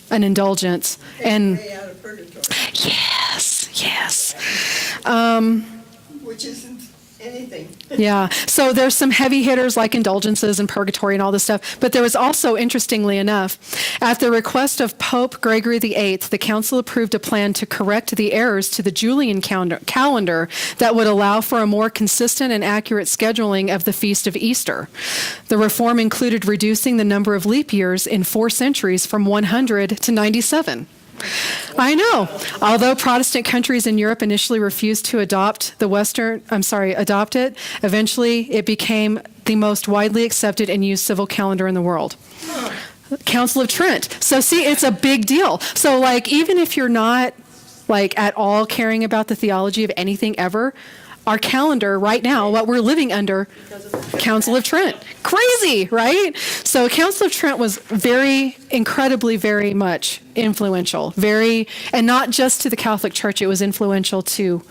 an indulgence. And Way out of purgatory, yes. which isn't anything. Yeah. So there's some heavy hitters like indulgences and purgatory and all this stuff. But there was also, interestingly enough, at the request of Pope Gregory VIII, the council approved a plan to correct the errors to the Julian calendar that would allow for a more consistent and accurate scheduling of the feast of Easter. The reform included reducing the number of leap years in 4 centuries from 100 to 97. I know. Although Protestant countries in Europe initially refused to adopt it, eventually it became the most widely accepted and used civil calendar in the world. Council of Trent. So see, it's a big deal. So like, even if you're not like at all caring about the theology of anything ever, our calendar right now, what we're living under, Council of Trent. Crazy, right? So Council of Trent was incredibly, very much influential. And not just to the Catholic Church, it was influential to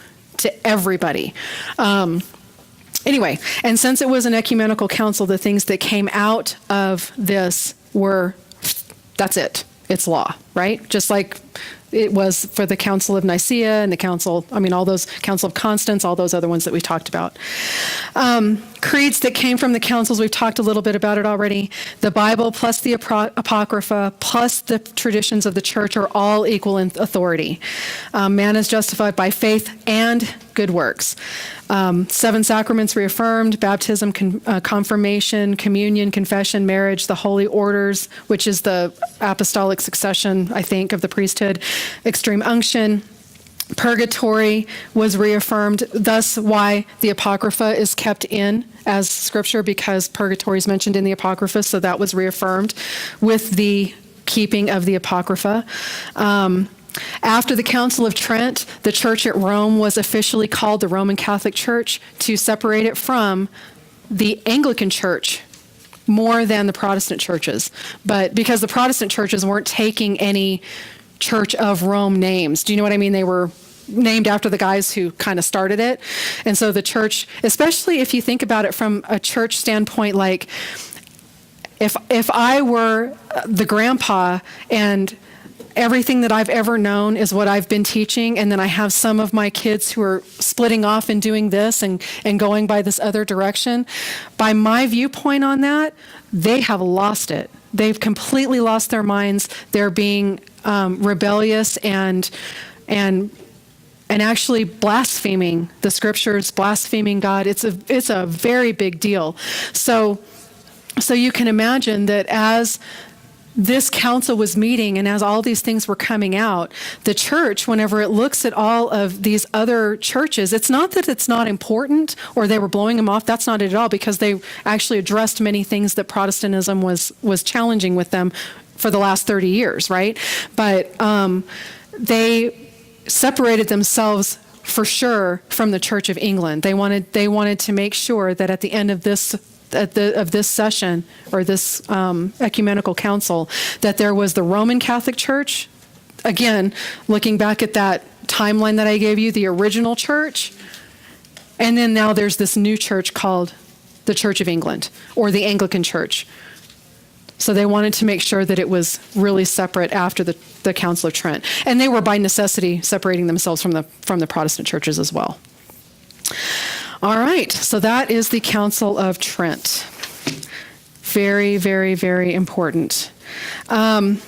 everybody. Anyway, and since it was an ecumenical council, the things that came out of this that's it. It's law, right? Just like it was for the Council of Nicaea and all those Council of Constance, all those other ones that we talked about. Creeds that came from the councils, we've talked a little bit about it already. The Bible plus the Apocrypha plus the traditions of the church are all equal in authority. Man is justified by faith and good works. 7 sacraments reaffirmed: baptism, confirmation, communion, confession, marriage, the holy orders, which is the apostolic succession, I think, of the priesthood, extreme unction. Purgatory was reaffirmed, thus why the Apocrypha is kept in as scripture, because purgatory is mentioned in the Apocrypha, so that was reaffirmed with the keeping of the Apocrypha. After the Council of Trent, the church at Rome was officially called the Roman Catholic Church to separate it from the Anglican Church more than the Protestant churches. But because the Protestant churches weren't taking any Church of Rome names. Do you know what I mean? They were named after the guys who kind of started it. And so the church, especially if you think about it from a church standpoint, like if I were the grandpa and everything that I've ever known is what I've been teaching, and then I have some of my kids who are splitting off and doing this and going by this other direction, by my viewpoint on that, they have lost it. They've completely lost their minds. They're being rebellious and actually blaspheming the scriptures, blaspheming God. It's a very big deal. So you can imagine that as this council was meeting and as all these things were coming out, the church, whenever it looks at all of these other churches, it's not that it's not important or they were blowing them off. That's not it at all, because they actually addressed many things that Protestantism was challenging with them for the last 30 years, right? But they separated themselves for sure from the Church of England. They wanted to make sure that at the end of this session or this ecumenical council, that there was the Roman Catholic Church, again, looking back at that timeline that I gave you, the original church, and then now there's this new church called the Church of England or the Anglican Church. So they wanted to make sure that it was really separate after the Council of Trent. And they were by necessity separating themselves from the Protestant churches as well. All right, so that is the Council of Trent. Very, very, very important. A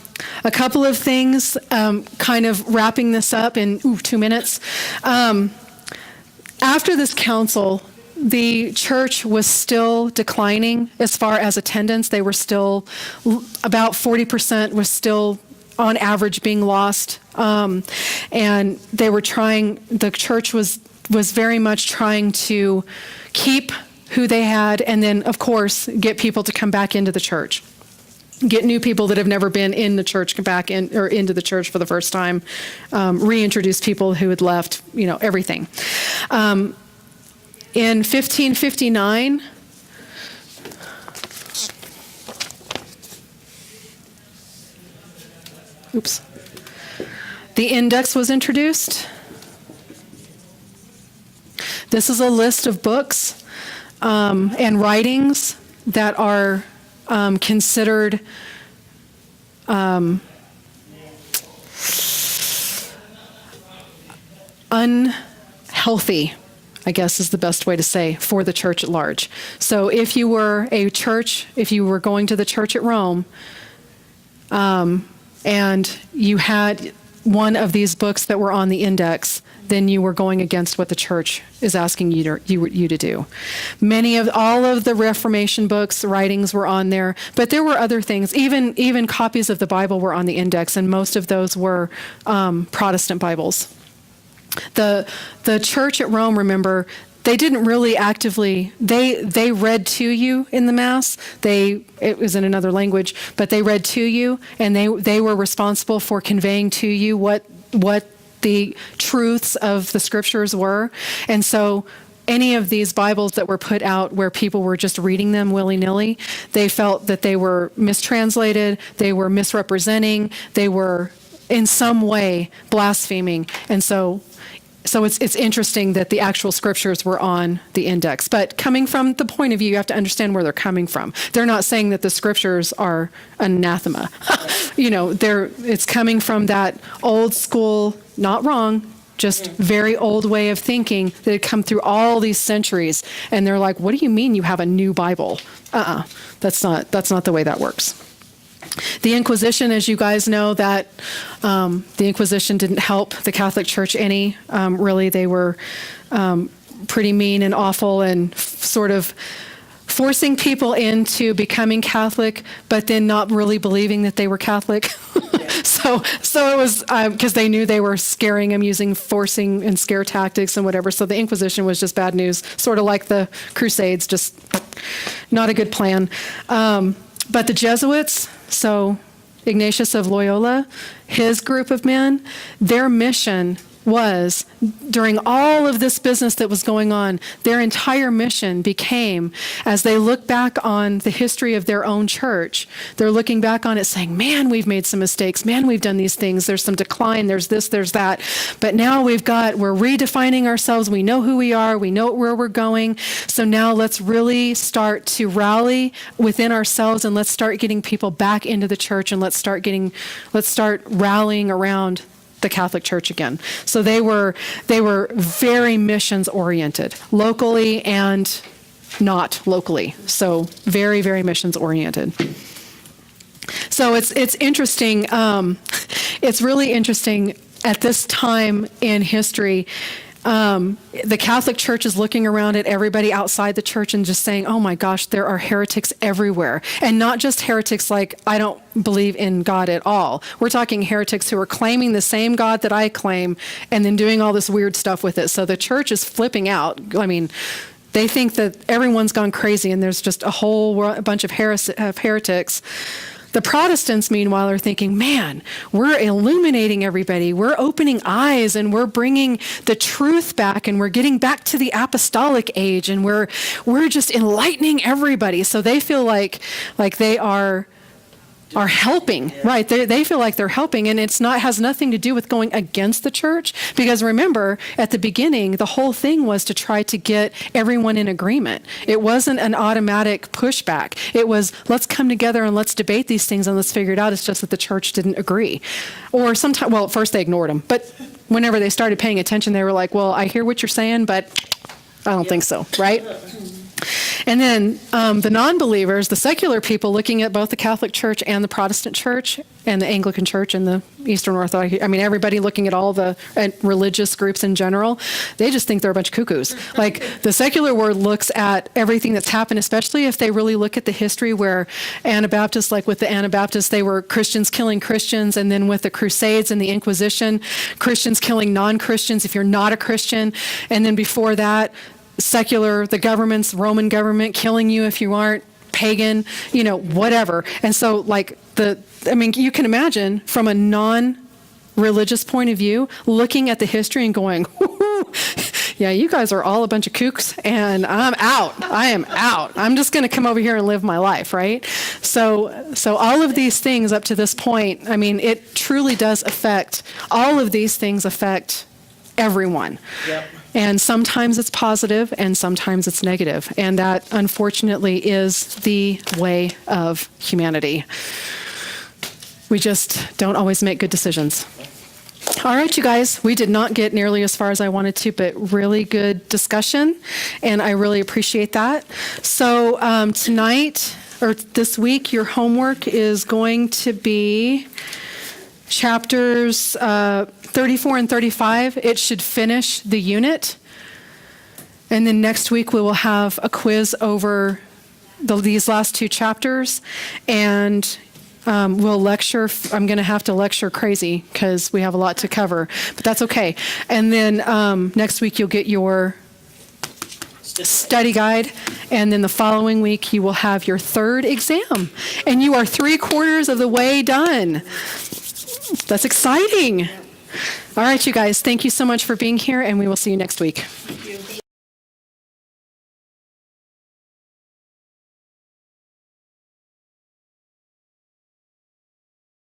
couple of things, kind of wrapping this up in 2 minutes. After this council, the church was still declining as far as attendance. They were still, about 40% was still on average being lost. And they were the church was very much trying to keep who they had, and then, of course, get people to come back into the church. Get new people that have never been in the church back in or into the church for the first time. Reintroduce people who had left. Everything. In 1559. Oops. The index was introduced. This is a list of books and writings that are considered unhealthy, I guess is the best way to say, for the church at large. So if you were a church, if you were going to the church at Rome, and you had one of these books that were on the index, then you were going against what the church is asking you to do. All of the Reformation books, writings were on there, but there were other things. Even copies of the Bible were on the index, and most of those were Protestant Bibles. The church at Rome, remember, they didn't really actively, they read to you in the Mass. It was in another language, but they read to you, and they were responsible for conveying to you what the truths of the Scriptures were. And so any of these Bibles that were put out where people were just reading them willy-nilly, they felt that they were mistranslated, they were misrepresenting, they were in some way blaspheming. And so it's interesting that the actual Scriptures were on the index. But coming from the point of view, you have to understand where they're coming from. They're not saying that the Scriptures are anathema. It's coming from that old school, not wrong, just very old way of thinking that had come through all these centuries. And they're like, what do you mean you have a new Bible? That's not the way that works. The Inquisition, as you guys know, that the Inquisition didn't help the Catholic Church any. Really, they were pretty mean and awful and sort of forcing people into becoming Catholic, but then not really believing that they were Catholic. So it was because they knew they were scaring them using forcing and scare tactics and whatever. So the Inquisition was just bad news, sort of like the Crusades, just not a good plan. But the Jesuits, so Ignatius of Loyola, his group of men, their mission was, during all of this business that was going on, their entire mission became, as they look back on the history of their own church, they're looking back on it saying, man, we've made some mistakes. Man, we've done these things. There's some decline. There's this, there's that. But now we're redefining ourselves. We know who we are. We know where we're going. So now let's really start to rally within ourselves, and let's start getting people back into the church, and let's start rallying around the Catholic Church again. So they were very missions oriented, locally and not locally. So very, very missions oriented. So it's interesting. It's really interesting at this time in history. The Catholic Church is looking around at everybody outside the church and just saying, oh my gosh, there are heretics everywhere. And not just heretics like, I don't believe in God at all. We're talking heretics who are claiming the same God that I claim and then doing all this weird stuff with it. So the church is flipping out. I mean, they think that everyone's gone crazy and there's just a whole bunch of heretics. The Protestants, meanwhile, are thinking, man, we're illuminating everybody. We're opening eyes, and we're bringing the truth back, and we're getting back to the apostolic age, and we're just enlightening everybody. So they feel like they are helping, right? They feel like they're helping, and has nothing to do with going against the church. Because remember, at the beginning, the whole thing was to try to get everyone in agreement. It wasn't an automatic pushback. It was, let's come together and let's debate these things and let's figure it out. It's just that the church didn't agree. Or sometimes, well, at first they ignored them, but whenever they started paying attention, they were like, well, I hear what you're saying, but I don't think so, right? And then the non-believers, the secular people looking at both the Catholic Church and the Protestant Church and the Anglican Church and the Eastern Orthodox, I mean, everybody looking at all the religious groups in general, they just think they're a bunch of cuckoos. Like, the secular world looks at everything that's happened, especially if they really look at the history where Anabaptists, like with the Anabaptists, they were Christians killing Christians, and then with the Crusades and the Inquisition, Christians killing non-Christians if you're not a Christian, and then before that, secular, the government's Roman government killing you if you aren't pagan, whatever. And so you can imagine from a non-religious point of view, looking at the history and going, Yeah, you guys are all a bunch of kooks, and I'm out. I am out. I'm just going to come over here and live my life, right? So all of these things up to this point, I mean, it truly does affect, all of these things affect everyone. Yep. And sometimes it's positive and sometimes it's negative. And that, unfortunately, is the way of humanity. We just don't always make good decisions. All right, you guys, we did not get nearly as far as I wanted to, but really good discussion, and I really appreciate that. So tonight, or this week, your homework is going to be chapters 34 and 35. It should finish the unit. And then next week, we will have a quiz over these last two chapters, and we'll lecture. I'm going to have to lecture crazy because we have a lot to cover, but that's okay. And then next week you'll get your study guide, and then the following week you will have your third exam, and you are 3/4 of the way done. That's exciting. All right, you guys, thank you so much for being here, and we will see you next week.